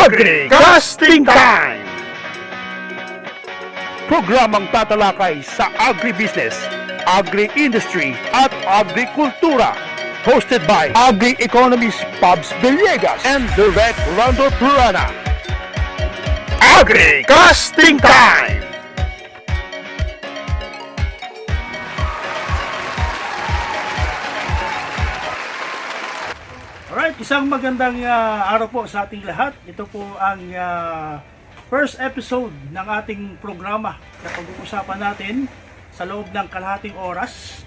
Agri-Casting Time! Programang tatalakay sa agribusiness, agri-industry at agrikultura. Hosted by agri-economist Pabs Villegas and Direct Randall Purana. Agri-Casting Time! Alright, isang magandang araw po sa ating lahat. Ito po ang first episode ng ating programa na pag-uusapan natin sa loob ng kalahating oras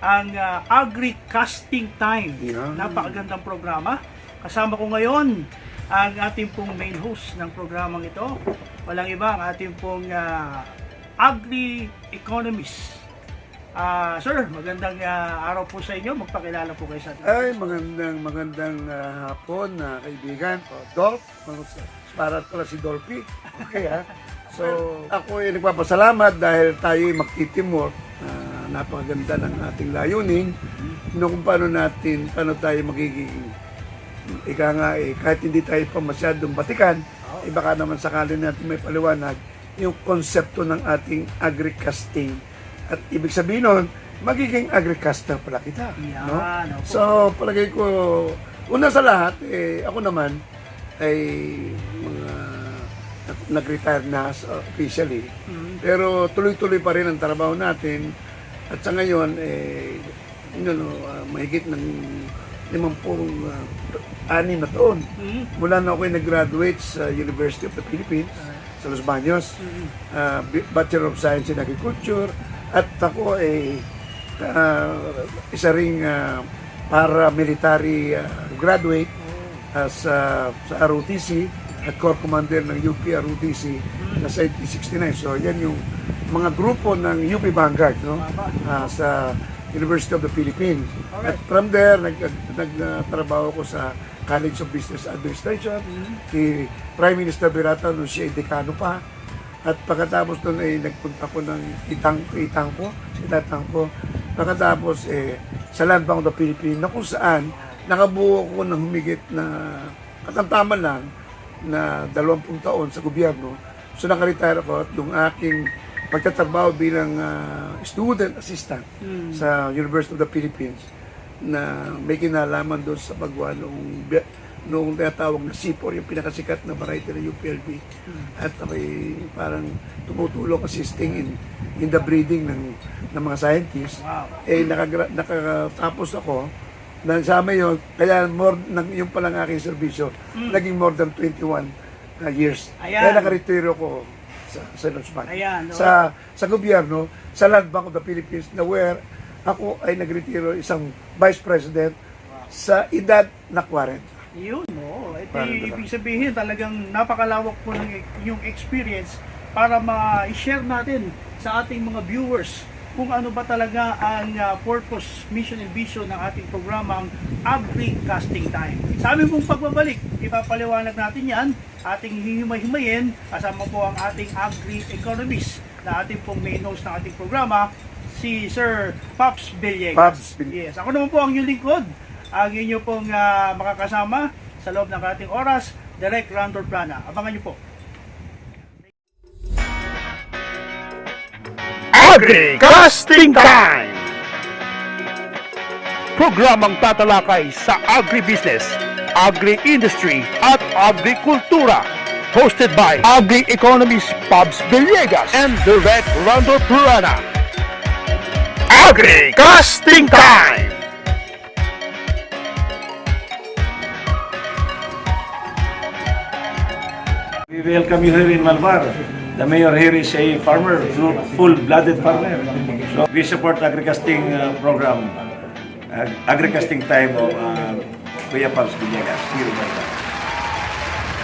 ang Agri-Casting Time. Napakagandang programa. Kasama ko ngayon ang ating pong main host ng programang ito. Walang iba, ang ating pong Agri-Economist. Sir, magandang araw po sa inyo. Magpakilala po kayo sa atin. Ay, magandang hapon na kaibigan. Dolph, para pala si Dolphy. Okay ha? So, ako ay nagpapasalamat dahil tayo ay magtitimor. Napakaganda ng ating layunin. Kung paano tayo magiging ika nga kahit hindi tayo pa masyadong batikan, baka naman sakali natin may paliwanag yung konsepto ng ating agri-casting. At ibig sabihin nun, magiging agricaster pala kita. No? So, palagay ko, una sa lahat, ako naman ay mga nag-retire na officially. Pero tuloy-tuloy pa rin ang trabaho natin. At sa ngayon, mahigit ng 56 na taon. Mula na ako nag-graduate sa University of the Philippines, sa Los Baños, Bachelor of Science in Agriculture. At ako ay isa ring paramilitary graduate sa ROTC at Corps Commander ng UP ROTC na sa 1969. So yan yung mga grupo ng UP Vanguard, no? Sa University of the Philippines. At from there, nagtrabaho ko sa College of Business Administration. Si Prime Minister Berata nung siya ay dekano pa. At pagkatapos doon ay nagpunta ko ng Itangko. Pagkatapos sa Land Bank of the Philippines na kung saan nakabuo ko ng humigit na katamtaman lang na 20 taon sa gobyerno. So nakaretire ako at yung aking pagtatrabaho bilang student assistant sa University of the Philippines na may kinalaman doon sa paggawa noong tinatawag na C4, yung pinakasikat na variety ng UPLB. At may parang tumutulong, assisting in the breeding ng mga scientists. Nakatapos ako, nasama yun, kaya yung palang aking serbisyo, naging more than 21 years. Kaya nakaretiro ko sa Los Baños. Sa gobyerno, sa Land Bank of the Philippines, na where ako ay nagretiro isang vice president sa edad na 40. Yun, ibig sabihin talagang napakalawak po ng yung experience para ma-share natin sa ating mga viewers kung ano ba talaga ang purpose, mission and vision ng ating programang Agri-Casting Time. Sa aming pong pagbabalik, ipapaliwanag natin yan, ating hihimay-himayin, kasama po ang ating Agri-Economist na ating pong main host ng ating programa, si Sir Pabs Villegas. Yes, ako naman po ang inyong lingkod, ang inyo pong makakasama sa loob ng ating oras, Direct Randall Purana. Abangan nyo po. Agri-Casting Time! Programang tatalakay sa agribusiness, agri-industry at agrikultura. Hosted by agri-economist Pabs Villegas and Direct Randall Purana. Agri-Casting Time! We welcome you here in Malvar. The mayor here is a farmer, full-blooded farmer. So we support agri-casting program, agri-casting time of Kuya Pabs Villegas here in Malvar.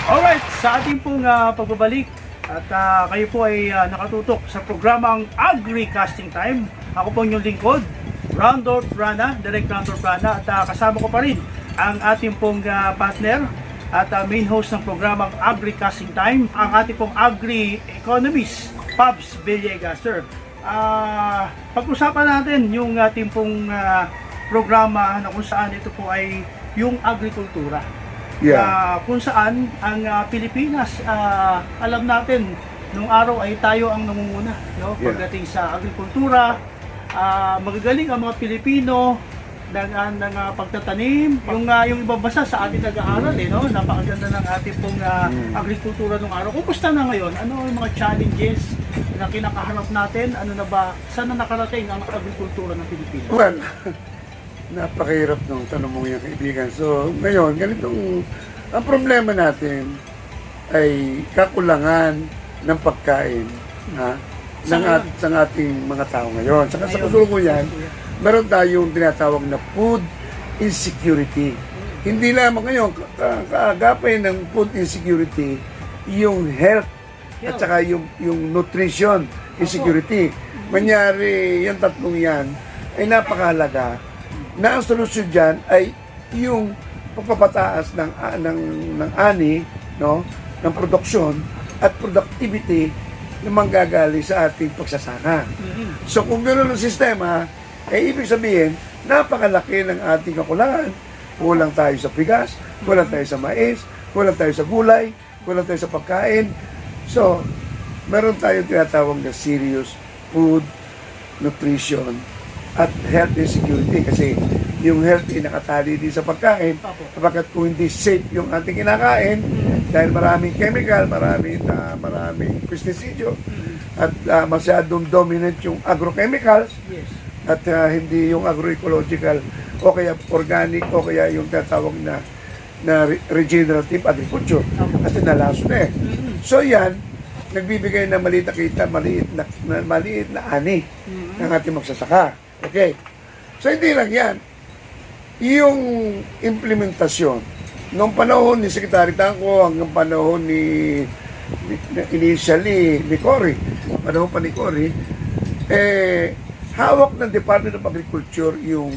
Alright, sa ating pong pagbabalik at kayo po ay nakatutok sa programang Agri-Casting Time. Ako po inyong lingkod, Randall Purana, Direct Randall Purana, at kasama ko pa rin ang ating pong partner at main host ng programang Agri-Casting Time, ang ating pong Agri-Economist, Pabs Villegas. Sir, pag-usapan natin yung ating pong programa na kung saan ito po ay yung agrikultura. Yeah. kung saan ang Pilipinas, alam natin, nung araw ay tayo ang nangunguna, no? Yeah. Pagdating sa agrikultura, magagaling ang mga Pilipino ng pagtatanim. Yung ibang bansa sa atin nag-aaral, no? Napakaganda ng ating pong agrikultura nung araw. Kumusta na ngayon? Ano yung mga challenges na kinakaharap natin? Ano na ba? Saan na nakarating ang agrikultura ng Pilipinas? Well, napakahirap nung tanong mo yung kaibigan. So, ngayon, ang problema natin ay kakulangan ng pagkain sa ating mga tao ngayon. Saka sa kasalukuyan, meron tayong tinatawag na food insecurity. Hindi lamang ngayon, kaagapay ng food insecurity, yung health at saka yung nutrition insecurity. Manyari, yung tatlong yan ay napakahalaga na ang solusyon dyan ay yung pagpapataas ng ani, no, ng produksyon at productivity na manggagali sa ating pagsasaka. So kung gano'n ang sistema, ibig sabihin, napakalaki ng ating kakulangan. Kulang tayo sa bigas, kulang tayo sa mais, kulang tayo sa gulay, kulang tayo sa pagkain. So, meron tayong tinatawag na serious food, nutrition, at health insecurity. Kasi yung health ay nakatali din sa pagkain. Kapag kung hindi safe yung ating kinakain, dahil maraming chemical, maraming pesticide, at masyadong dominant yung agrochemicals, at hindi yung agroecological o kaya organic o kaya yung tinatawag na regenerative agriculture kasi nalaso na So yan, nagbibigay ng maliit na ani ng ating magsasaka. Okay. So hindi lang yan. Yung implementasyon noong panahon ni Secretary Tanco hanggang panahon initially ni Cory, panahon pa ni Cory, hawak ng Department of Agriculture yung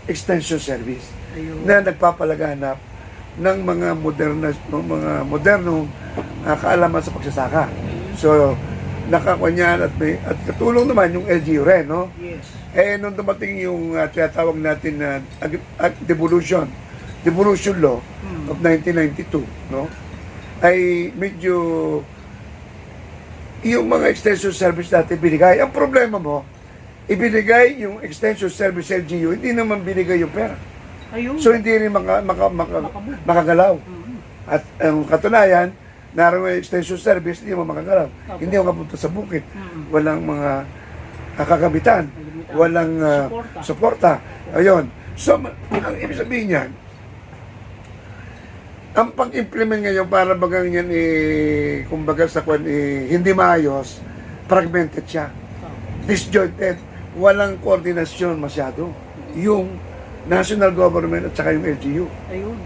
extension service na nagpapalaganap ng mga modernong kaalaman sa pagsasaka. So, nakakunyan at katulong naman yung LGU rin, no? Yes. Nung dumating yung tinatawag natin na devolution law of 1992, no? Ay medyo yung mga extension service natin binigay. Ang problema mo, ibinigay yung extension service LGU, hindi naman binigay yung pera. Ayun. So hindi rin makagalaw. At ang katunayan, naroon yung extension service, hindi mo makagalaw. Hindi mo kapunta sa bukid. Walang mga kakagamitan. Walang suporta. Ayun. So, ang ibig sabihin niyan, ang pag-implement ngayon para bagang yan kumbaga sa hindi maayos, fragmented siya. Disjointed. Walang koordinasyon masyado. Yung national government at saka yung LGU. Ayun.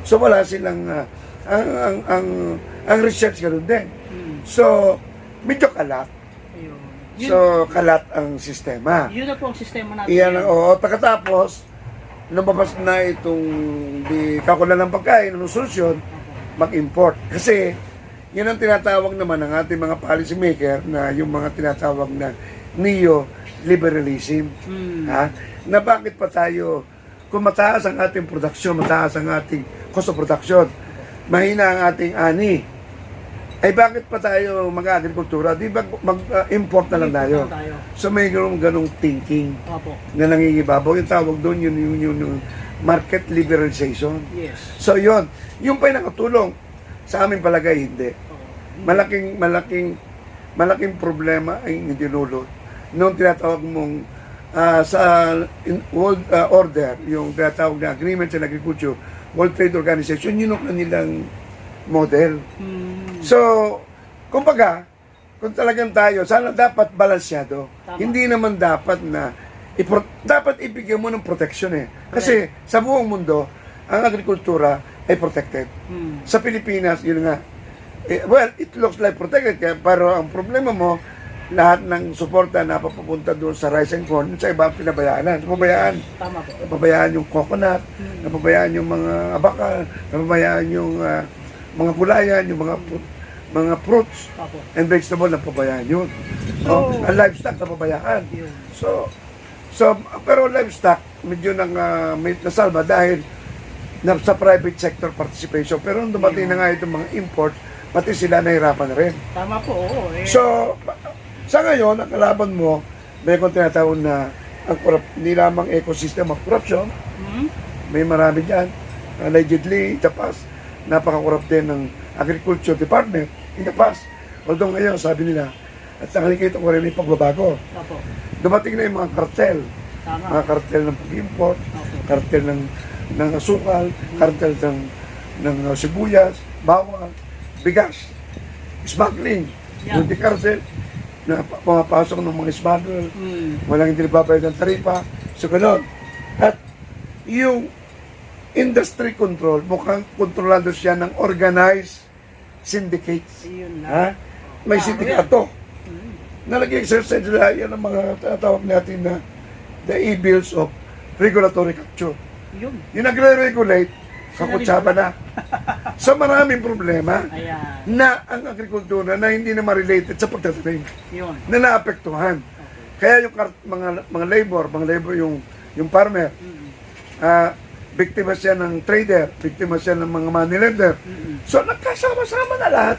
So wala silang ang research ganoon din. So medyo kalat. Ayun. So kalat ang sistema. Yun na po ang sistema natin. Iyan ang pagkatapos lumabas na itong kakulan ng pagkain, ng solusyon, mag-import. Kasi yun ang tinatawag naman ng ating mga policy maker na yung mga tinatawag na neo-liberalism. Na bakit pa tayo, kung mataas ang ating produksyon, mataas ang ating cost of production, mahina ang ating ani, ay bakit pa tayo mag-agrikultura? Di ba mag-import na lang tayo? So may ganong thinking na nangingibabaw. Yung tawag doon, yung market liberalization. Yes. So yun, yung pa yung nakatulong. Sa aming palagay, hindi. Malaking problema ay dinulot. Noong tinatawag mong sa World Order, yung tinatawag na Agreements on Agriculture, World Trade Organization, yun ang kanilang model. So, kumbaga, kung talagang tayo, sana dapat balansyado. Hindi naman dapat na, dapat ibigyan mo ng protection Kasi sa buong mundo, ang agrikultura ay protected. Sa Pilipinas, yun nga. Well, it looks like protected, pero ang problema mo, lahat ng suporta na papupunta doon sa rice and corn, sa iba pinabayaan. Tama po. Napabayaan yung coconut, napabayaan yung mga abaka, napabayaan yung mga gulayan, yung mga fruits and vegetable, napabayaan yun. So, ang livestock napabayaan. So pero livestock medyo may nasalba dahil na sa private sector participation. Pero nung dumating na nga itong mga imports, pati sila nahirapan na rin. Tama po, oo. So, sa ngayon, ang kalaban mo, may kong tinatawag na hindi lamang ecosystem of corruption, may marami dyan. Allegedly, in the past, napaka-corrupt din ng Agriculture Department in the past. Although ngayon, sabi nila, at nakikita ko rin yung pagbabago. Opo. Dumating na yung mga kartel. Tama. Mga kartel ng pag-import, Opo. kartel ng asukal, kartel ng sibuyas, bawang, bigas, smuggling, Yeah. yung di kartel, na pumapasok ng mga smuggler, Mm. walang hindi nagbabayad ng taripa, so gano'n. At yung industry control, mukhang kontrolado siya ng organized syndicates. Yun lang. Ha? May sindikato. Na nag-exercise nila, yan ang mga tatawag natin na the e-bills of regulatory capture. Yun. Yung nagre-regulate, kakutsaba na. So maraming problema Ayan. na ang agrikultura na hindi na ma-related sa pagtatanim, Yun. na naapektuhan. Kaya yung mga labor yung farmer, biktima siya ng trader, biktima siya ng mga moneylender. So nagkasama-sama na lahat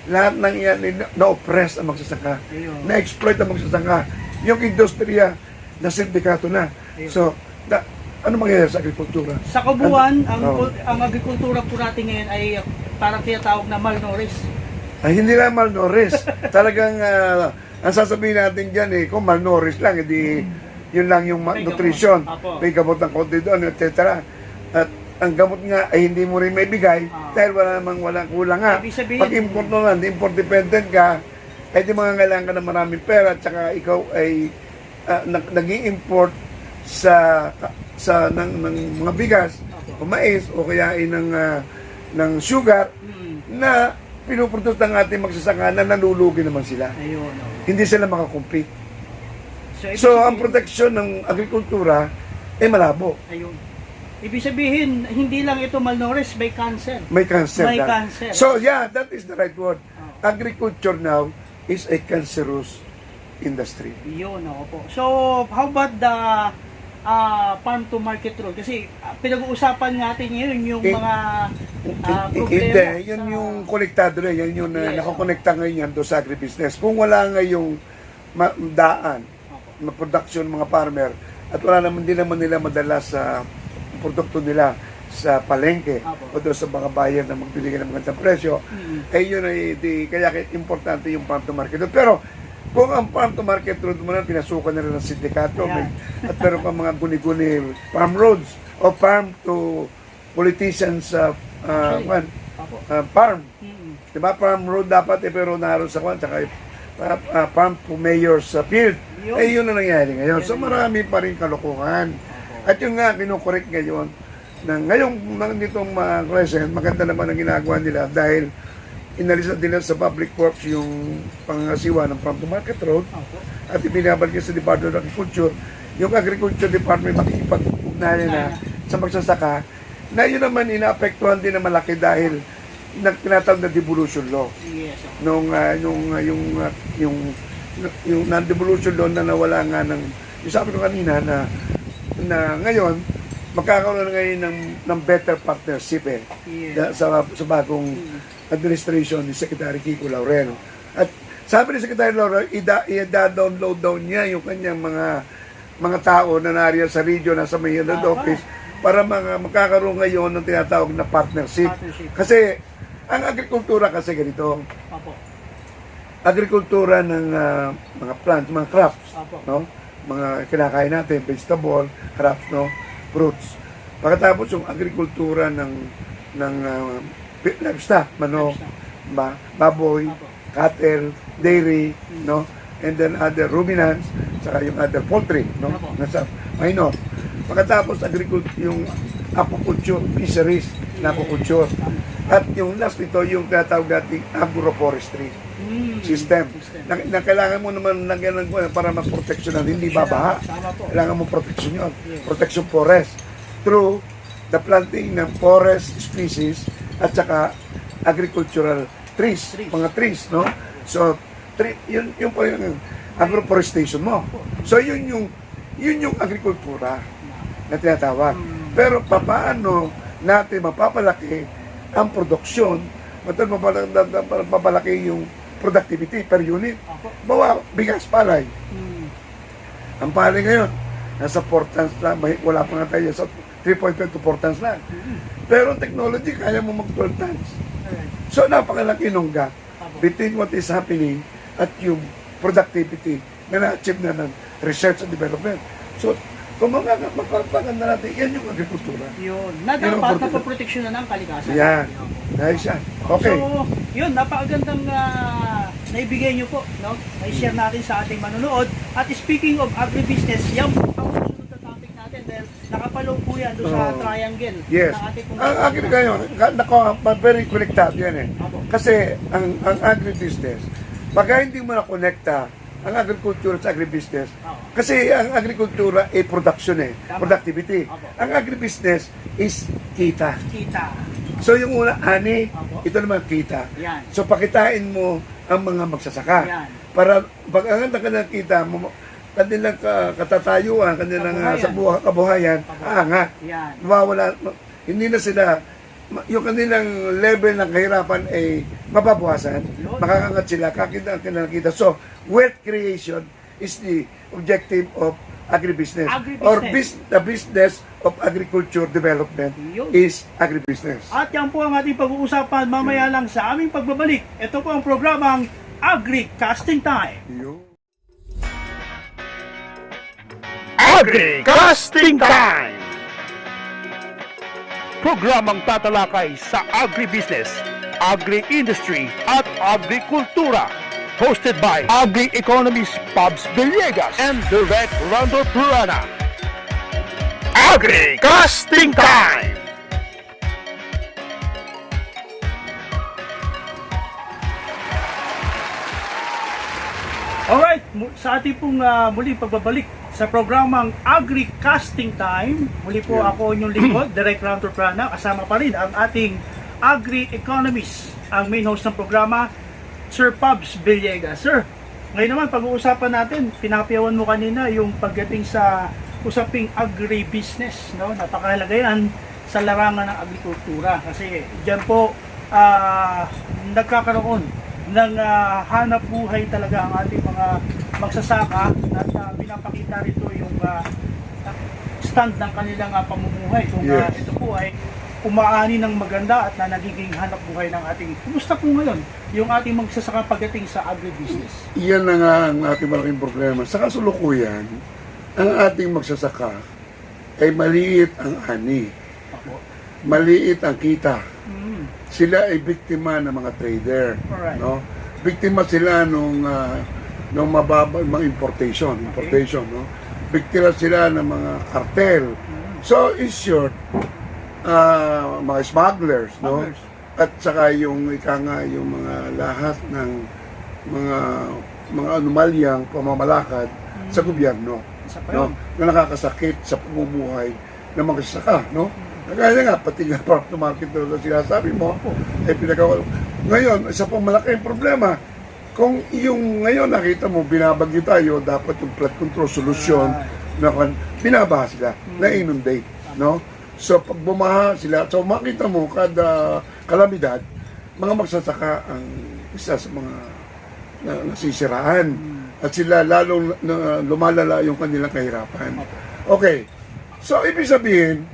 ng yan na-oppress ang magsasaka, Ayun. na-exploit ang magsasaka, yung industriya na sindikato na. Ayun. So, ano mangyayari sa agrikultura? Sa kabuuan, Oo. ang agrikultura po natin ngayon ay parang tinatawag na malnourished. Ay, hindi lang malnourished. Talagang, ang sasabihin natin dyan kung malnourished lang, hindi yun lang yung May nutrition. gamot. Apo. May gamot ng konti doon, etc. At ang gamot nga ay hindi mo rin may bigay dahil walang kulang nga. Ibig sabihin- Pag import naman, import dependent ka, ay di mga kailangan ka ng maraming pera at saka ikaw ay nag-i-import ng mga bigas o mais o kaya ay ng sugar na pinuproduce ng ating magsasaka na nalulugi naman sila. Ayun. Oh. Hindi sila makakompete. ibig So, ang sabihin- proteksyon ng agrikultura ay malabo. Ayun. Ibig sabihin, hindi lang ito malnourished, may cancer. May cancer May na. cancer. So, yeah, that is the right word. Agriculture now is a cancerous industry. Yun, oo po. So, how about the farm to market rule? Kasi pinag-uusapan natin ngayon yung mga problema. Hindi, yun yung konektado rin. Yan yung Yes. nakakonekta ngayon yan doon sa agribusiness. Kung wala nga yung daan, production mga farmer, at wala naman din naman nila madala sa produkto nila sa palengke o doon sa mga buyer na magbili ng magandang presyo, ay yun ay kaya importante yung farm to market road. Pero kung ang farm to market road mo na pinasukan na rin ng sindikato, at meron pa mga guni-guni farm roads o farm to politicians farm. Diba? Farm road dapat pero naroon sa tsaka farm to mayor's field. Yun na nangyari ngayon. So marami pa rin kalokohan. At yung nga, kinukorek ngayon, na ngayong nitong Crescent, maganda naman ang ginagawa nila dahil inalis na nila sa public works yung pangasiwa ng farm to market road at ibinabalik sa Department of Agriculture. Yung Agriculture Department makikipag-ugnayan na sa magsasaka na yun naman inaapektuhan din na malaki dahil tinatawag na devolution law. Yes. Yung non-devolution law na nawala nga yung sabi ko kanina na ngayon magkakaroon na ngayon ng better partnership sa bagong administration ni Secretary Kiko Laurel. At sabi ni Secretary Laurel, i-download daw niya yung kanyang mga tao na nariyan sa region, nasa may head office, para magkakaroon ngayon ng tinatawag na partnership. Kasi ang agrikultura kasi ganito. Agrikultura ng mga plants, mga crops, no? Mga kinakain natin, vegetable, crops, no? Fruits. Pagkatapos yung agrikultura ng livestock, manok, baboy, cattle, dairy, no? And then other ruminants, saka yung other poultry, no? Nasa minor. Pagkatapos yung aquaculture, fisheries, na aquaculture. At yung last ito, yung tinatawag nating agroforestry system. Na kailangan mo naman lagyan ng para mag-proteksyonan, hindi babaha. Kailangan mo proteksyon yun. Protection forest through the planting ng forest species at saka agricultural trees, mga trees, no? So, yun po yung agroforestation mo. So, yun yung agrikultura na tinatawag. Pero paano natin mapapalaki ang produksyon, mapapalaki yung productivity per unit. Opo. Bawa, bigas, palay. Mm. Ang palay ngayon, nasa 4 tons na, wala pa nga tayo sa 3.5 to 4 tons na. Pero ang technology, kaya mo mag 12 tons. Alright. So, napakalaki nung gap Opo. between what is happening at yung productivity na na-achieve na ng research and development. So, kung magpapaganda natin, yan yung agrikultura. Yun. Na Yun ang dapat purpose. napoproteksyon na ng kalikasan. Yan. Opo. Nice yan. Okay. So, yun, napakagandang naibigay nyo po, no? Na-share natin sa ating manonood. At speaking of agribusiness, yan po ang susunod na topic natin dahil nakapalong po yan doon sa Oh. triangle. Yes. Na ating Ang agri kayo, nako, very connected yan eh. Opo. Kasi ang agribusiness, pagka hindi mo na-connecta ang agriculture sa agribusiness, Oo. kasi ang agrikultura ay production eh, Tama. productivity. Opo. Ang agribusiness is kita. Kita. So yung una, ani, Opo. ito naman kita. Yan. So pakitain mo ang mga magsasaka. Yan. Para pag ang kanilang kita, kanilang katatayuan, kanilang Kabuhayan. kabuhayan, aangat. Yan. Mawawala, hindi na sila, yung kanilang level ng kahirapan ay mababawasan, Yun. makakangat sila, kakita ang kanilang kita. So, wealth creation is the objective of agribusiness. Or the business of agriculture development Yun. is agribusiness. At yan po ang ating pag-uusapan mamaya lang sa aming pagbabalik. Ito po ang programang Agri Casting Time. Yun. Agri Casting Time! Programang tatalakay sa agribusiness, agri-industry at agrikultura. Hosted by Agri-Economist Pabs Villegas and Direct Randall Purana. Agri Casting Time! Alright, sa ating pong muling pagbabalik sa programang Agri Casting Time. Muli po ako inyong lingkod, Direct Randall Purana. Kasama pa rin ang ating Agri-Economist, ang main host ng programa, Sir Pabs Villegas. Sir, ngayon naman pag-uusapan natin, pinapayawan mo kanina yung pagdating sa usaping agribusiness, no? Napakahalaga yan sa larangan ng agrikultura kasi diyan po nagkakaroon ng hanap buhay talaga ang ating mga magsasaka at pinapakita rito yung stand ng kanilang pamumuhay kung Yes. ito po ay umaani ng maganda at na nagiging hanap buhay ng ating. Kumusta po ngayon yung ating magsasaka pagdating sa agribusiness? Iyan na nga ang ating malaking problema. Sa kasulukuyan, ang ating magsasaka ay maliit ang ani, Ako. maliit ang kita. Mm. Sila ay biktima ng mga trader, Alright. no? Biktima sila nung mababa mga importation, no? Biktima sila ng mga cartel. So, in short, mga smugglers, no? Smugglers. At saka yung ika nga yung mga lahat ng mga anomalyang pamamalakad sa gobyerno, Isa pa no? yun. Na nakakasakit sa pamumuhay ng mga sasaka, no? Kaya nga, pati nga farm to market na sinasabi mo, eh pinagawa. Ngayon, isa pang malaking problema, kung yung ngayon nakita mo, binabagyo tayo, dapat yung flood control solusyon, na binabaha sila, na-inundate, no? So, pag bumaha sila, so makita mo, kada kalamidad, mga magsasaka ang isa sa mga nasisiraan. At sila lalong lumalala yung kanilang kahirapan. Okay. So, ibig sabihin,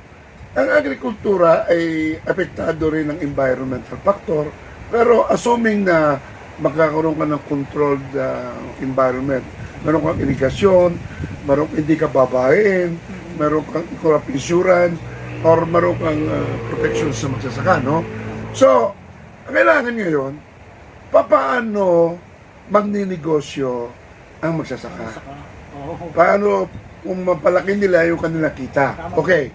ang agrikultura ay apektado rin ng environmental factor, pero assuming na magkakaroon ka ng controlled environment, meron kang irigasyon, meron hindi ka babahin, meron kang crop insurance, or meron kang protection sa magsasaka, no? So, ang kailangan ngayon, paano magninegosyo ang magsasaka? Oo. Paano kung mapalaki nila yung kanilang kita? Tama. Okay.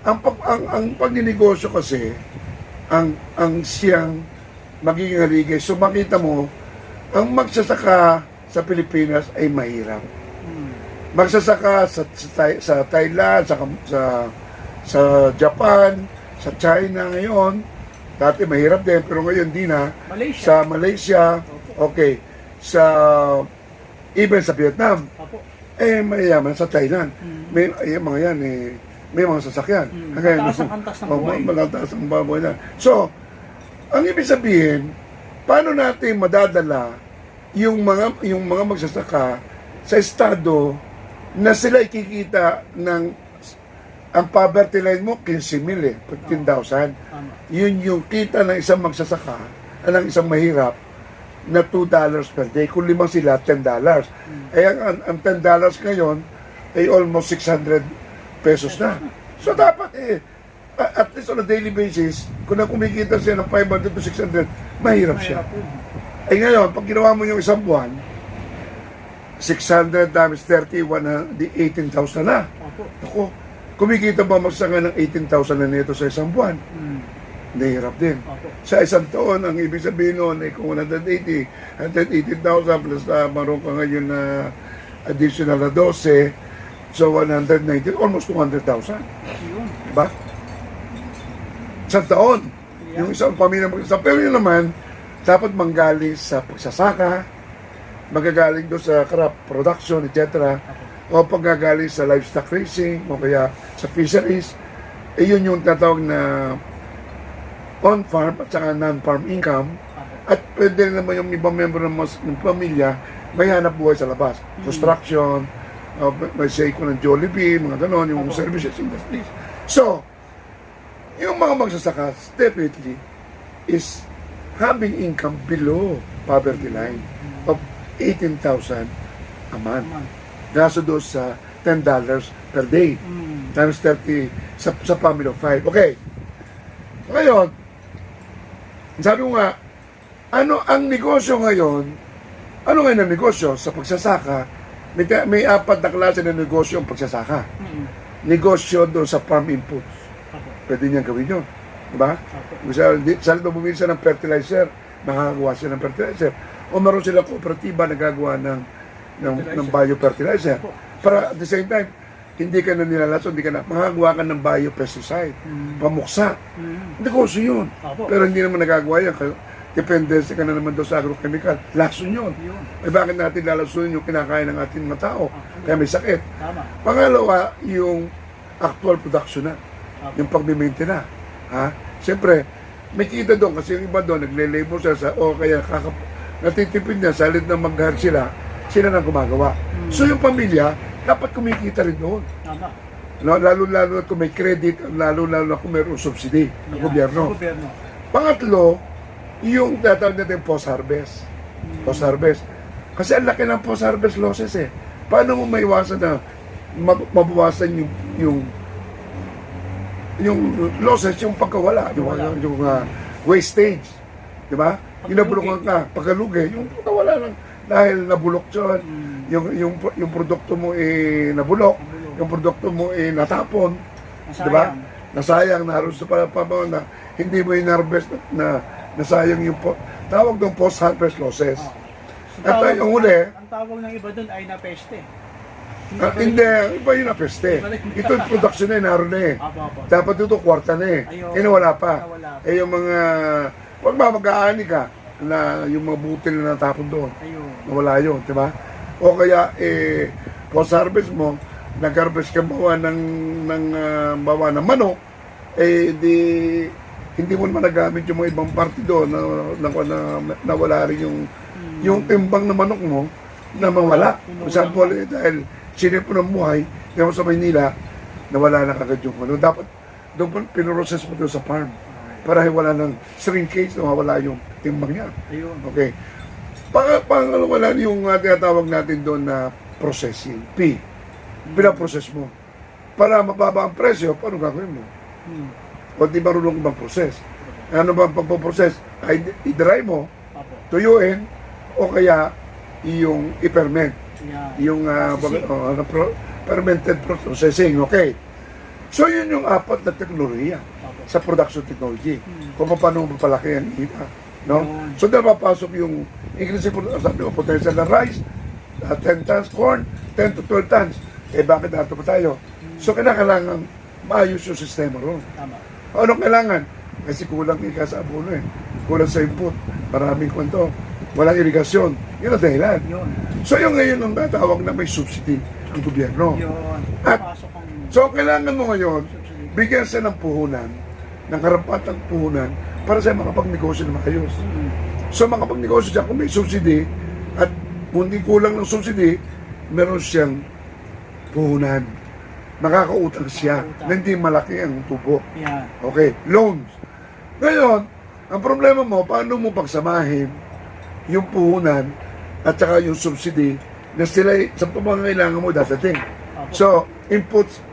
Ang pagninegosyo kasi, ang siyang magiging haligay. So makita mo, ang magsasaka sa Pilipinas ay mahirap. Magsasaka sa Thailand, sa Japan, sa China ngayon, dati mahirap din, pero ngayon di na. Malaysia. Sa Malaysia, okay. Even sa Vietnam, Apo. mayayaman sa Thailand. May mga yan may mga sasakyan. Mataas ang antas ng buhay. Mataas ang buhay na. So, ang ibig sabihin, paano natin madadala yung mga magsasaka sa estado na sila ikikita ng ang poverty line mo 15,000 15,000. Yun yung kita ng isang magsasaka, ng isang mahirap na $2 per day. Kung 5 sila, $10. Eh ang $10 ngayon ay almost 600 pesos na. So dapat at least on a daily basis, kung kumikita siya ng 500 to 600, mahirap siya. Eh ngayon, pag ginawa mo yung isang buwan, 600 times 30, 18,000 na. Ako, kumikita ba magsaka ng 18,000 na nito sa isang buwan? Nahirap din. Sa isang taon, ang ibig sabihin noon ay kung 180,000 plus maroon ka ngayon na additional na 12, so 190, almost 200,000. Diba? Sa taon, yung isang pamilya magsasaka. Pero yun naman, dapat manggaling sa pagsasaka, magagaling doon sa crop production, etc. O pagagaling sa livestock raising, o kaya sa fisheries. Yun yung tatawag na on-farm at saka non-farm income. At pwede naman yung ibang member ng pamilya may hanap buhay sa labas. Construction, may say ko ng Jollibee, mga ganon, yung services industries. So, yung mga magsasaka, definitely, is having income below poverty line of 18,000 a month. Gaso doon sa $10 per day. Times 30 sa family of 5. Okay. Ngayon, sabi ko nga, ano ang negosyo ngayon? Ano ngayon ang negosyo? Sa pagsasaka, may 4 na klase ng negosyo ang pagsasaka. Negosyo doon sa farm inputs. Pwede niyang gawin yun. Diba? Saan ba bumili siya ng fertilizer? Makakagawa siya ng fertilizer. O meron sila kooperatiba na gagawa ng biofertilizer. Para at the same time, hindi ka na nilalaso, hindi ka na, makagawa ka ng biopesticide, pamuksa. Negosyo yun. Pero hindi naman nagagawa yan. Dependency ka na naman doon sa agrochemical. Lason yun. Eh bakit natin lalason yung kinakain ng ating mga tao? Kaya may sakit. Pangalawa, yung actual production na. Yung pag-maintain na. Ha? Siyempre, may kita doon kasi yung iba doon, nagle-labor siya sa, o kaya natitipid niya, sa halip na mag-hire sila na gumagawa. So yung pamilya, dapat kumikita rin doon. Lalo-lalo na kung may credit, lalo-lalo na kung mayroong subsidy ng gobyerno. Pangatlo, yung tatawag natin post-harvest. Post-harvest. Kasi ang laki ng post-harvest losses eh. Paano mo maiwasan na mabawasan yung losses, yung pagkawala, yung wastage, di ba? Yung nabulukan ka, pagkalugi, yung pagkawala lang dahil nabulok yun, yung produkto mo nabulok, yung produkto mo natapon, di ba? Nasayang, naroon sa palapabaw na hindi mo in-harvest na nasayang yung tawag ng post-harvest losses. At yung huli, ang tawag ng iba doon ay napeste. Hindi, iba yung napeste. Ito yung production na naroon na eh. Dapat ito kwarta na eh. Wala pa. Yung mga, wag ba mag-aani ka na yung mga butil na natapon doon. Nawala yun, di ba? O kaya, post-harvest mo, nag-harvest ka bawa ng manok, hindi mo naman nagamit yung mga ibang parte doon na wala rin yung timbang na manok mo na mawala. For example, dahil sinip mo ng buhay, yung sa Maynila, nawala na kagad yung ano. Dapat, doon pinuroses mo doon sa farm. Para wala ng shrinkage, nawawala yung timbang niya. Okay. Pangalawa yung tinatawag natin doon na processing. P. Pinaprocess mo. Para mababa ang presyo, paano gagawin mo? O di marunong bang process? Ano ba ang pagpo-process? Ay, i-dry mo, tuyuin, o kaya yung i-ferment. Yung fermented processing. Okay. So, yun yung 4 na teknolohiya sa production technology. Kung paano mapalaki ang kita. No? So, napapasok yung increase potential ng rice, 10 tons, corn, 10 to 12 tons. Bakit nato pa tayo? So, kailangan maayos yung sistema ron. Ano kailangan? Kasi kulang ika sa abono eh. Kulang sa input. Maraming kwento. Walang irigasyon. Yun ang dahilan. So yung ngayon ang natawag na may subsidy ang gobyerno. At So, kailangan mo ngayon, bigyan siya ng puhunan, ng karapatang puhunan, para siya makapagnegosyo na maayos. So, makapagnegosyo siya kung may subsidy, at kung hindi kulang ng subsidy, meron siyang puhunan. Makakautang siya na hindi malaki ang tubo. Yeah. Okay, loans. Ngayon, ang problema mo, paano mo pagsamahin yung puhunan at saka yung subsidy na sila sa pangangailangan mo dadating. So, inputs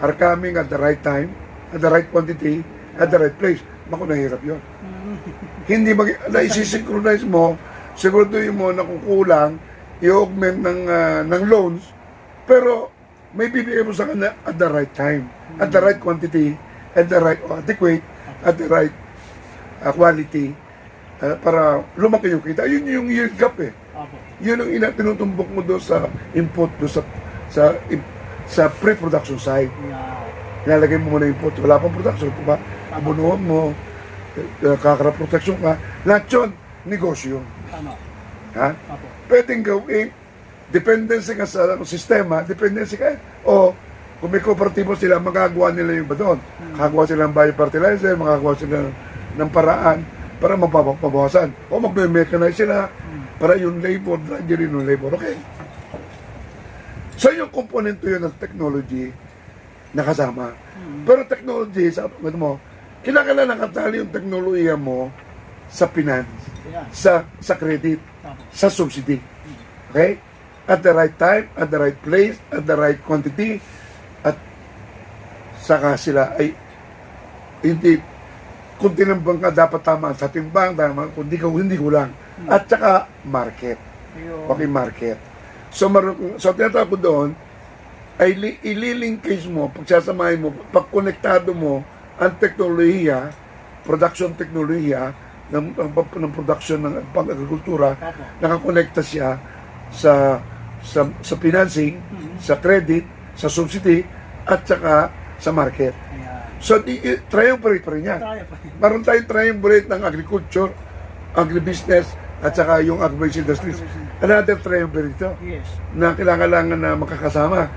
are coming at the right time, at the right quantity, at the right place. Naku, nahirap yun. Hindi naisisynchronize mo, siguraduhin mo na kung kulang, i-augment ng loans, pero may bibigay mo sa kanya at the right time, at the right quantity, at the right adequate, at the right quality, para lumaki yung kita. Yun yung yield gap eh. Opo. Yun ang tinutumbok mo doon sa input, doon sa pre-production side. Yeah. Ilalagay mo muna yung input, wala pang production, diba? Abunuhan mo, kakara-protection ka, lahat yun, negosyo. Tama. Ha? Opo. Pwedeng gawin, dependency ka sa sistema, dependency ka, o kung may kooperatibo sila, magagawa nila yung ba doon. Makagawa sila ng biofertilizer, magagawa sila ng paraan para mapabawasan. O magme-mechanize sila para yung labor, drudgery ng labor. Okay. So yung component yun ng technology nakasama. Pero technology, sabi mo, kailangan nakatali yung teknolohiya mo sa finance, Yeah. sa credit, Tama. sa subsidy. Okay? At the right time, at the right place, at the right quantity, at saka sila ay hindi, kung tinambang ka, dapat tama sa timbang, tama, kung hindi kulang. At saka market. Ayun. Okay, market. So, tinatawag ko doon, ay ililinkage mo, pagsasamahin mo, pagkonektado mo ang teknolohiya, production teknolohiya, ng production ng pang-agrikultura, nakakonekta siya sa financing, sa credit, sa subsidy, at saka sa market. Yeah. So, triumvirate pa rin yan. Tayo pa. Meron tayong triumvirate ng agriculture, agribusiness, at saka yung agribusiness industries. Another triumvirate ito Yes. na kailangan na makakasama.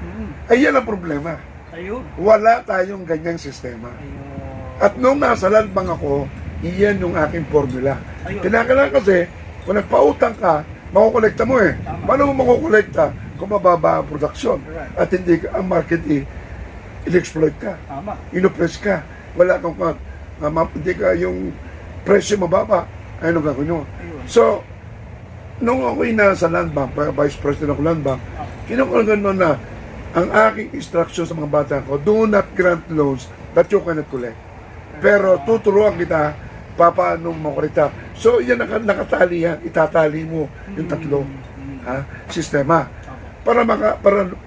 Ay, yan ang problema. Ayun. Wala tayong ganyang sistema. Ayun. At nung nasa land bank ako, iyan yung aking formula. Ayun. Kailangan kasi, kung nagpautang ka, makukolekta mo eh. Tama. Paano mo makukolekta kung mababa ang production? Correct. At hindi ang market i-exploit ka, Tama. inopress ka, wala kang hindi ka yung presyo mababa, ay ano gagawin nyo? Ayun. So, nung ako'y nasa land bank, vice president ako land bank, kinukulangan mo na ang aking instruction sa mga bata ko, do not grant loans that you cannot collect. Pero tuturuan kita paano mo kolekta. So, yan nakatali yan, itatali mo yung tatlo sistema. Para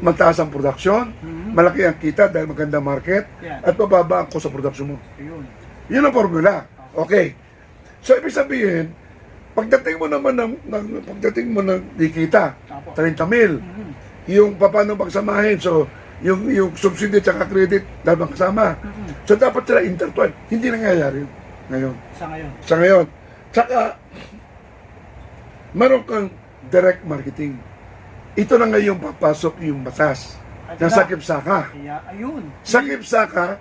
mataas ang production, malaki ang kita dahil maganda market, Yeah. at mababa ang cost sa production mo. Ayun. Yun ang formula. Okay. So, ibig sabihin, pagdating mo naman ng dikita, 30 mil, yung paano pagsamahin, so, yung subsidy at saka credit, dapat kasama. So, dapat sila intertwine. Hindi nangyayari yun ngayon. Sa ngayon. Sa ngayon. Tsaka, meron kang direct marketing. Ito na ngayon papasok yung batas ng sakip-saka. Yeah. Ayun. Sakip-saka,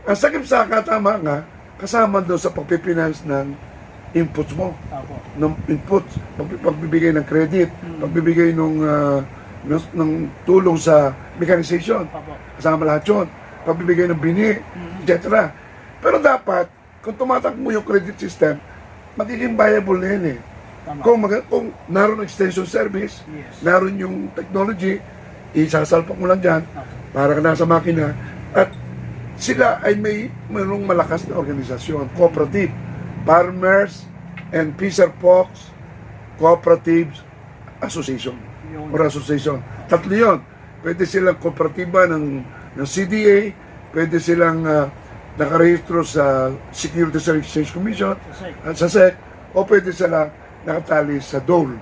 ang sakip-saka, tama nga, kasama doon sa pagpipinance ng inputs mo. Opo. Ng inputs, pagbibigay ng credit, pagbibigay ng tulong sa mechanization. Opo. Kasama lahat yun. Pagbibigay ng bini, etc. Pero dapat, kung tumatakbo yung credit system, magiging viable na yun eh. Tama. Kung naroon extension service, Yes. naroon yung technology, isasalpak mo lang dyan, para ka nasa makina, at sila ay mayroong malakas na organisasyon, cooperative, farmers and fisher folks cooperatives association Yun. or association. Tatlo yun. Pwede silang kooperatiba ng CDA, pwede silang nakarehistro sa Securities and Exchange Commission Kasi. at sa SEC, o pwede sila nakatali sa DOLE,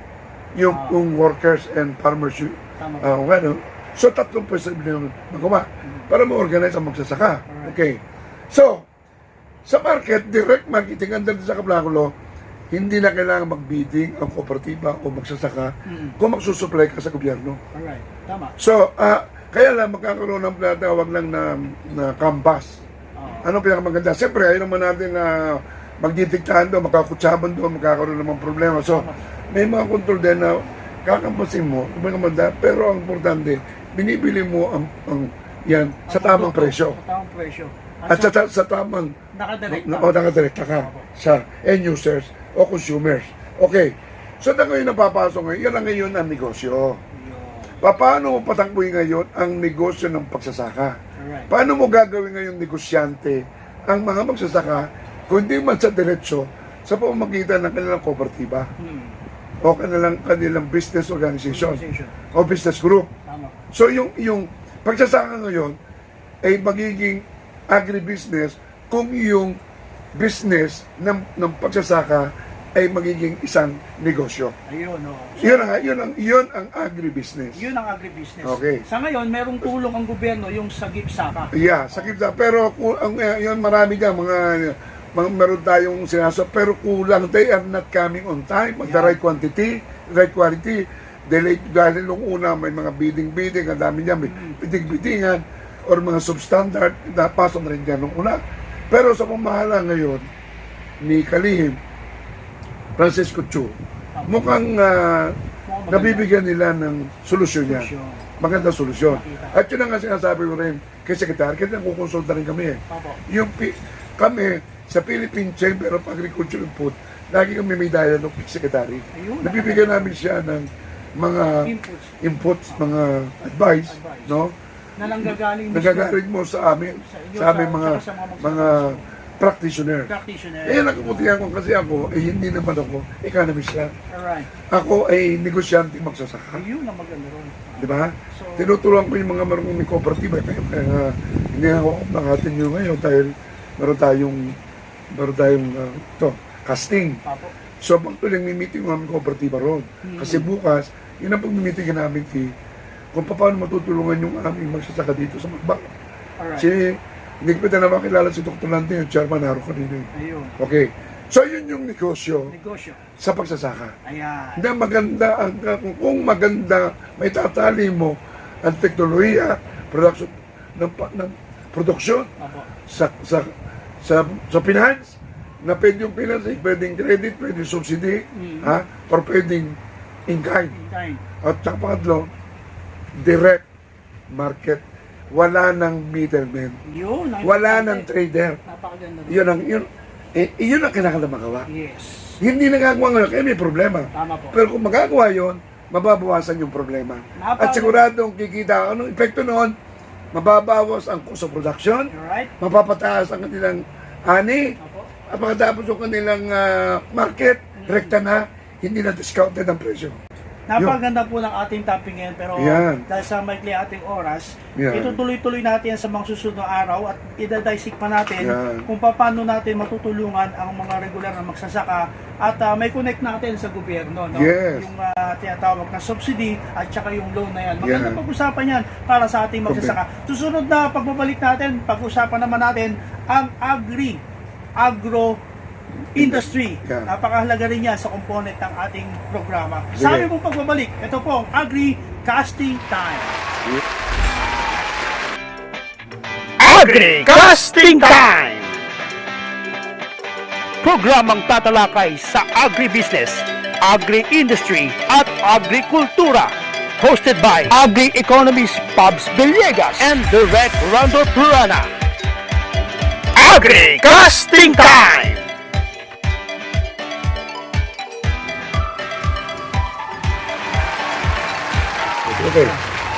yung workers and farmers. Tama. Ano. So, tatlong posible yung magawa para ma-organize ang magsasaka. Okay. So, sa market, direct marketing, ang dali sa Kablaculo, hindi na kailangan mag-bidding ang kooperatiba o magsasaka kung magsusupply ka sa gobyerno. Alright. Tama. So, Kaya lang, magkakaroon ng tinatawag lang na canvas. Ano pinakamaganda? Siyempre, ayaw naman natin na magdidiktahan doon, magkakutsaban doon, magkakaroon naman problema. So, may mga control din na kakampasin mo, maganda, pero ang importante, binibili mo ang yan sa tamang presyo. Sa tamang presyo. At sa tamang Nakadirect nakadirekta ka sa end users o consumers. Okay. So na ngayon napapasok ngayon, yan ang ngayon ang negosyo. Paano mo patakbuhin ngayon ang negosyo ng pagsasaka? Alright. Paano mo gagawin ngayon negosyante ang mga magsasaka kung hindi man sa diretsyo sa pamamagitan ng kanilang kooperatiba o kanilang business organization o business group. Tama. So yung pagsasaka ngayon ay magiging agribusiness kung yung business ng pagsasaka ay magiging isang negosyo. Ayun, no. Yun ang agribusiness. Yun ang agribusiness. Okay. Sa ngayon, merong tulong ang gobyerno yung sa GIPSAKA. Yeah, sakit na. Pero yun marami dyan, mga meron tayong sinasabi, pero kulang. They are not coming on time, at the right quantity, right quality. Delayed dahil nung una may mga bidding, ang dami niya, may bidding-biddingan, or mga substandard, napasok na rin dyan nung una. Pero sa pamahala ngayon, ni Kalihim, Francisco Chu, mukhang nabibigyan nila ng solusyon yan. Magandang solusyon. At yun ang nga sinasabi ko rin kay Secretary, kasi nakukonsulta rin kami eh. Kami sa Philippine Chamber of Agriculture and Food, lagi kami may dialogue kay Secretary. Nabibigyan namin siya ng mga inputs, mga advice, no? Na nanggagaling mo sa amin, sa aming mga practitioner. Eh, nakaputihan ko kasi ako, hindi naman ako economist lang. Alright. Ako ay negosyante magsasaka. Ayun ang maganda ron. Di ba? Tinutulungan ko yung mga marunong kooperatiba. Kaya hindi ako nakatin nyo ngayon dahil meron tayong casting. So, pagtuloy meeting ng aming kooperatiba ron. Kasi bukas, yun ang pag-meeting namin kung paano matutulungan yung aming magsasaka dito sa Magbang. Alright. Hindi ko na makilala si Dr. Lante, yung chairman naro kanina. Ayun. Okay. So, yun yung negosyo sa pagsasaka. Ayan. Hindi maganda, kung maganda, may tatali mo ang teknolohiya, ng produksyon sa finance, na pwede yung finance, pwedeng credit, pwedeng subsidy, or pwedeng in-kind. At sa pangatlo, direct market. Wala nang middleman. Wala nang trader. Napakaganda. Yun ang kailangan na magawa. Yes. Hindi nagagawa ngayon, kaya may problema. Tama po. Pero kung magagawa yun, mababawasan yung problema. At siguradong kikita, anong epekto noon? Mababawas ang cost of production, Alright. mapapataas ang kanilang ani, at pagkatapos yung kanilang market, rekta na, hindi na discounted ang presyo. Napaganda po ng ating topic ngayon, pero dahil sa maikli ating oras, itutuloy-tuloy natin sa mga susunod na araw at idadisik pa natin kung paano natin matutulungan ang mga regular na magsasaka at may connect natin sa gobyerno, no? Yung tinatawag na subsidy at saka yung loan na yan. Maganda pag-usapan yan para sa ating magsasaka. Susunod na pagbabalik natin, pag-usapan naman natin ang agro industry. Napakahalaga rin yan sa component ng ating programa. Sa aming pong pagbabalik, ito po ang Agri Casting Time. Agri Casting Time! Programang tatalakay sa agribusiness, agri-industry at agrikultura. Hosted by agri-economist Pabs Villegas and Direct Randall Purana. Agri Casting Time! Okay.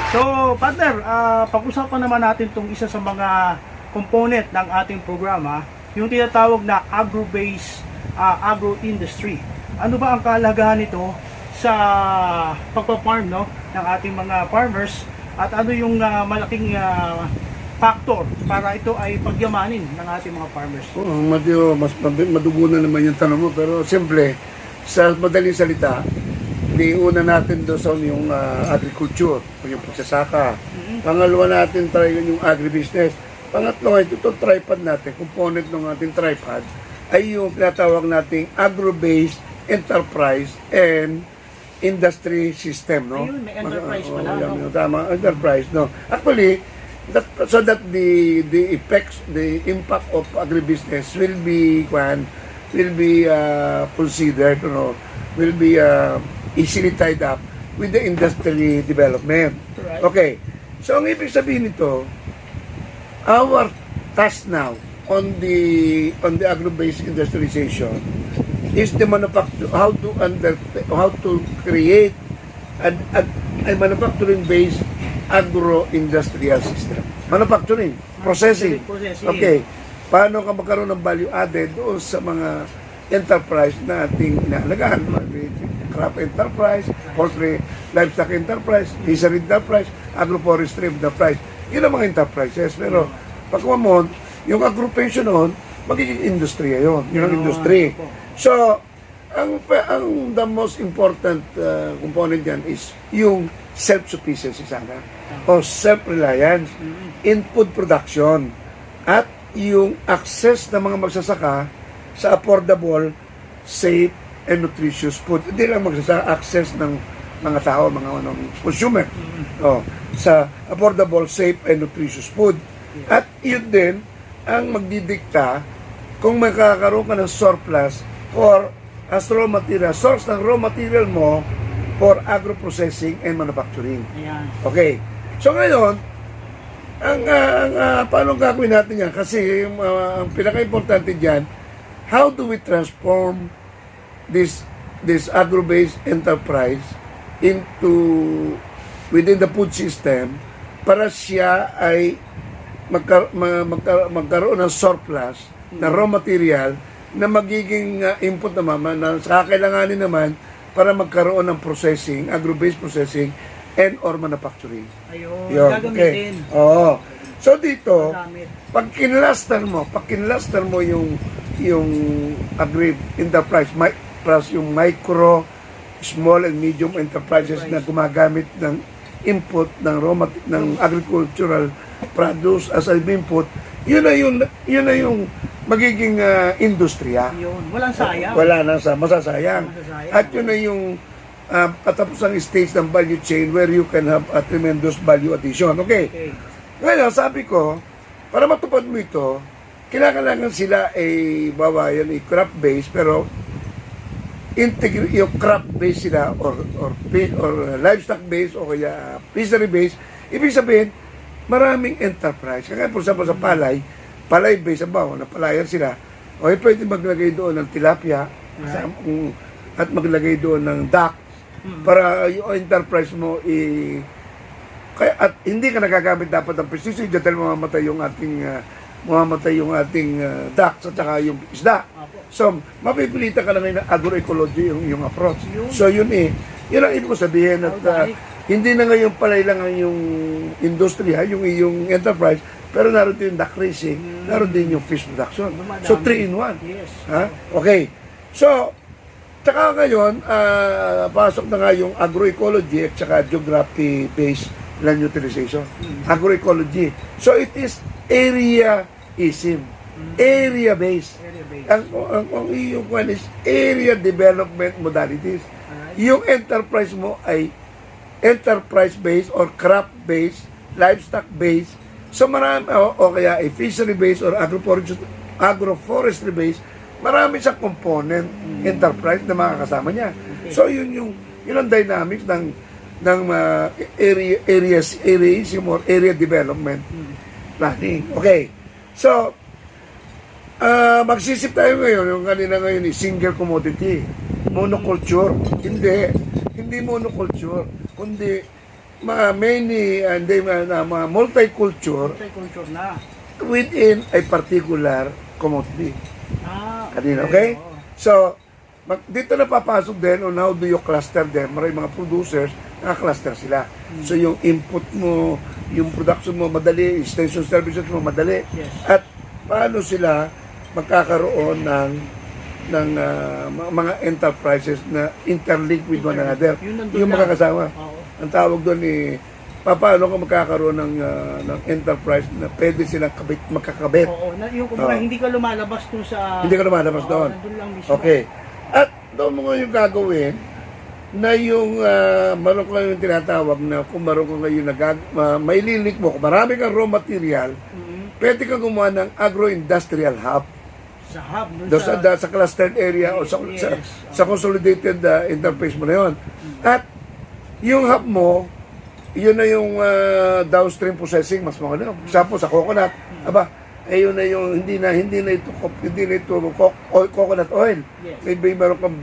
So, partner, pag-usapan naman natin itong isa sa mga component ng ating programa, yung tinatawag na agro-based agro-industry. Ano ba ang kahalagahan nito sa pagpa-farm, no, ng ating mga farmers at ano yung malaking factor para ito ay pagyamanin ng ating mga farmers? Mas madugo na naman yung tanong mo, pero simple, sa madaling salita, una natin doon sa yung agriculture, yung pagsasaka. Pangalawa natin talaga yung agribusiness. Pangatlo, ito tripod natin, component ng ating tripod, ay yung tinatawag nating agro-based enterprise and industry system, no? Ayun, may enterprise pala, yan, no? Tama, enterprise, no? Actually, so that the effects, the impact of agribusiness will be considered, will be easily tied up with the industry development. Right. Okay. So ang ibig sabihin nito, our task now on the agro-based industrialization is the how to create a manufacturing based agro-industrial system. Manufacturing, processing. Okay. Paano ka magkaroon ng value added doon sa mga enterprise na ating inaalagaan? Crop enterprise, poultry, livestock enterprise, fishery enterprise, agroforestry enterprise. Yun ang mga enterprises. Pero pag kumamon, yung agrupation noon, magiging industriya yun. Yun ang industry. So, the most important component dyan is yung self-sufficiency sana o self-reliance in food production at yung access ng mga magsasaka sa affordable, safe, and nutritious food. Hindi lang magsasaka, access ng mga tao, mga consumer sa affordable, safe, and nutritious food. At yun din ang magdidikta kung magkakaroon ka ng surplus for as raw material, source ng raw material mo for agro-processing and manufacturing. Ayan. Okay. So ngayon, paano gagawin natin yan? Kasi ang pinaka-importante dyan, how do we transform this agro-based enterprise into within the food system para siya ay magkaroon ng surplus na raw material na magiging input naman na kakailanganin naman para magkaroon ng processing, agro-based processing and or manufacturing. Ayun, Yun, gagamitin. okay. Oo. So dito, Gamit. pag kinlaster mo yung agri enterprise, plus yung micro, small and medium enterprises na gumagamit ng input ng ng agricultural produce as an input, yun na yung magiging industriya. Yun, walang sayang. Wala na masasayang. Masasayang. At yun na yung katapusang stage ng value chain where you can have a tremendous value addition. Okay. Okay. Ngayon, sabi ko, para matupad mo ito, kailangan sila ay bawayan ay crop base, pero yung crop base sila or livestock base o kaya fishery base, ibig sabihin, maraming enterprise. Kaya for example sa palay base, ang napalayan sila, o pwede maglagay doon ng tilapia at maglagay doon ng duck para yung enterprise mo at hindi ka nagagamit dapat ng pesticide dahil mamamatay yung ating ducks at saka yung isda. So, mapipilitan ka na ngayon ng agroecology yung approach. So, yun ang ibig ko sabihin at hindi na ngayon palay lang yung industriya, yung enterprise, pero naroon din yung duck raising, naroon din yung fish production. So, 3 in 1. Yes. Ha? Okay. So, tsaka ngayon, pasok na nga yung agroecology at saka geography-based land utilization. Agroecology. So, it is area-ism. Area-based. Ang iyong one is area development modalities. Yung enterprise mo ay enterprise-based or crop-based, livestock-based. So, marami, o kaya ay fishery-based or agroforestry-based, marami siyang component enterprise na makakasama niya. So, yun ang dynamics ng area development planning. Okay. So, magsisip tayo ngayon, yung kanina ngayon is single commodity, monoculture. Hindi monoculture, kundi multiculture Na. within a particular commodity. Kanina, okay? Oo. So, dito na papasok din on how do you cluster them. Maraming mga producers, naka-cluster sila. So, yung input mo, yung production mo madali, extension services mo madali. Yes. At paano sila magkakaroon ng mga enterprises na interlink with one another. Yung magkakasama. Ang tawag doon paano ka magkakaroon ng enterprise na pwede silang magkakabit. Oo, yung kumbaga, hindi ka lumalabas dun sa... Hindi ka lumalabas doon. Nandun lang mismo. Okay. At doon mo yung gagawin, na yung meron ko yung tinatawag na kung meron ko ngayon may lilik mo, kung marami kang raw material, pwede kang gumawa ng agro-industrial hub Sa hub, no, doon sa clustered area o sa consolidated interface mo na yun. At yung hub mo, yun na yung downstream processing, mas maganda. Example, sa coconut, yun na yung hindi na ito coconut oil. Yes. Maybe meron kang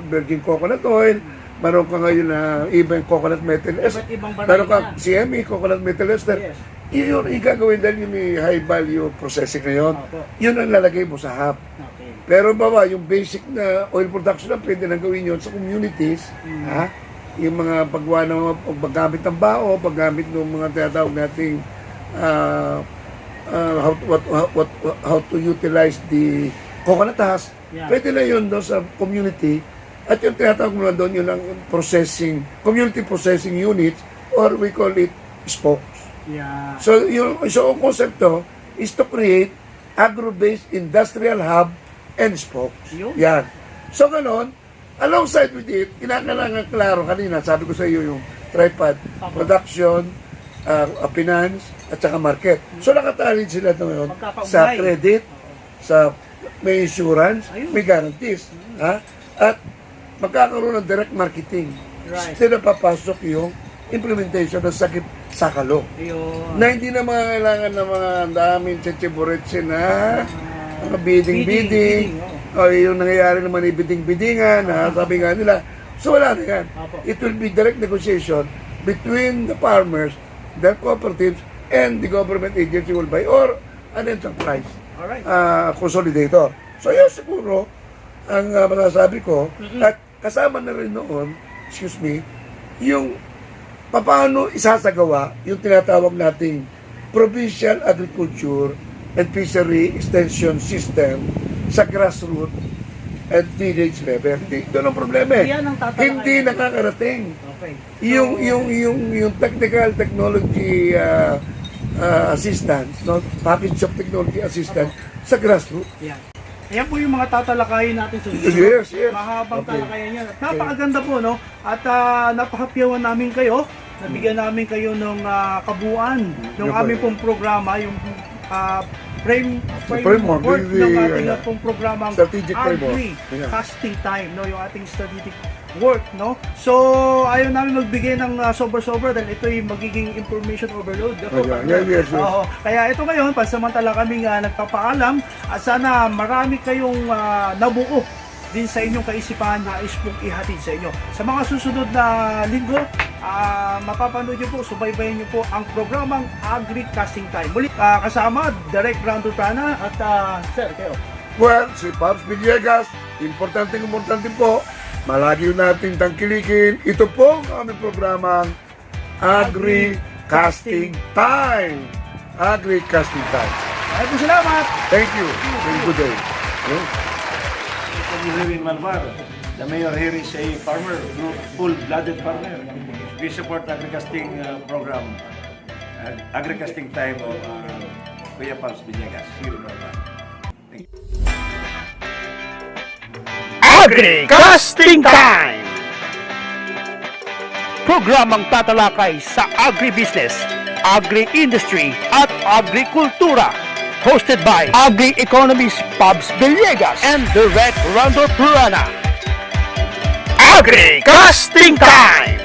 virgin coconut oil, meron ka ngayon na even coconut metal ester, Iba't ibang variety meron kang na. CME, coconut metal ester. Yes. Yun yung gagawin dahil yung may high value processing na yun. Opo. Yun ang lalagay mo sa hub. Okay. Pero yung basic na oil production na pwede nang gawin yun sa communities, yung mga paggawa ng paggamit ng bao, paggamit ng mga tinatawag nating how to utilize the coconut husk. Yeah. Pwede na yun doon sa community. At yung tinatawag mo na doon, yun ang processing, community processing units, or we call it spokes. Yeah. So, ang konsepto is to create agro-based industrial hub and spokes. Yun. Yan. So, ganon, alongside with it, kinakailangan klaro kanina, sabi ko sa iyo yung tripod, production, finance, at saka market. So, nakatalin sila ngayon Magkakaugnay. sa credit, sa may insurance, Ayun. may guarantees. Ha? At magkakaroon ng direct marketing. Right. Still napapasok yung implementation ng sakit sakalo. Ayun. Na hindi na mga kailangan ng mga daming chichiburitsi na mga bidding-bidding. O yung nangyayari naman ay bidding-biddingan, sabi nga nila. So wala na yan. Apo. It will be direct negotiation between the farmers, their cooperatives, and the government agency will buy or an enterprise Alright. consolidator. So yun siguro ang masasabi ko. At kasama na rin noon, yung paano isasagawa yung tinatawag nating provincial agriculture and fishery extension system sa grassroots at village level. Doon ang problema eh. Yan ang tatalakayin. Hindi nakakarating. Okay. Yung technical technology assistance, no? Package of technology assistance sa grassroots. Yan. Ayan po yung mga tatalakayin natin sa video. Yes, yes. Mahabang Okay. talakayan yan. At napakaganda po, no? At napakapyawan namin kayo. Nabigyan namin kayo ng kabuuan ng Yeah, aming po. pong programa, yung framework, framework ng ating yeah. pong programang Strategic framework. Agri Yeah. Casting Time, no? Yung ating strategic work, no? So, ayaw namin magbigay ng sobra-sobra dahil ito yung magiging information overload. Yes. Oo. Kaya ito ngayon, pansamantala kaming nagpapaalam at sana marami kayong nabuo din sa inyong kaisipan na is pong ihatid sa inyo. Sa mga susunod na linggo, mapapanood nyo po, subaybayan nyo po ang programang Agri Casting Time. Muli, kasama, Direk Brando Trana at Sir, kayo. Well, si Pops Villegas, importante po, malagi nating tangkilikin. Ito po ang aming programang Agri Casting Time. Agri Casting Time. Maraming salamat! Thank you. Very good day. Here in Malvar, the mayor here is a farmer, full-blooded farmer. We support agri-casting program, agri-casting time of Kuya Pops Villegas here in Malvar. Thank you. Agri Casting Time! Programang tatalakay sa agribusiness, agri-industry at agrikultura. Hosted by Agri-Economist Pops Villegas and Direct Randall Purana. Agri Casting Time!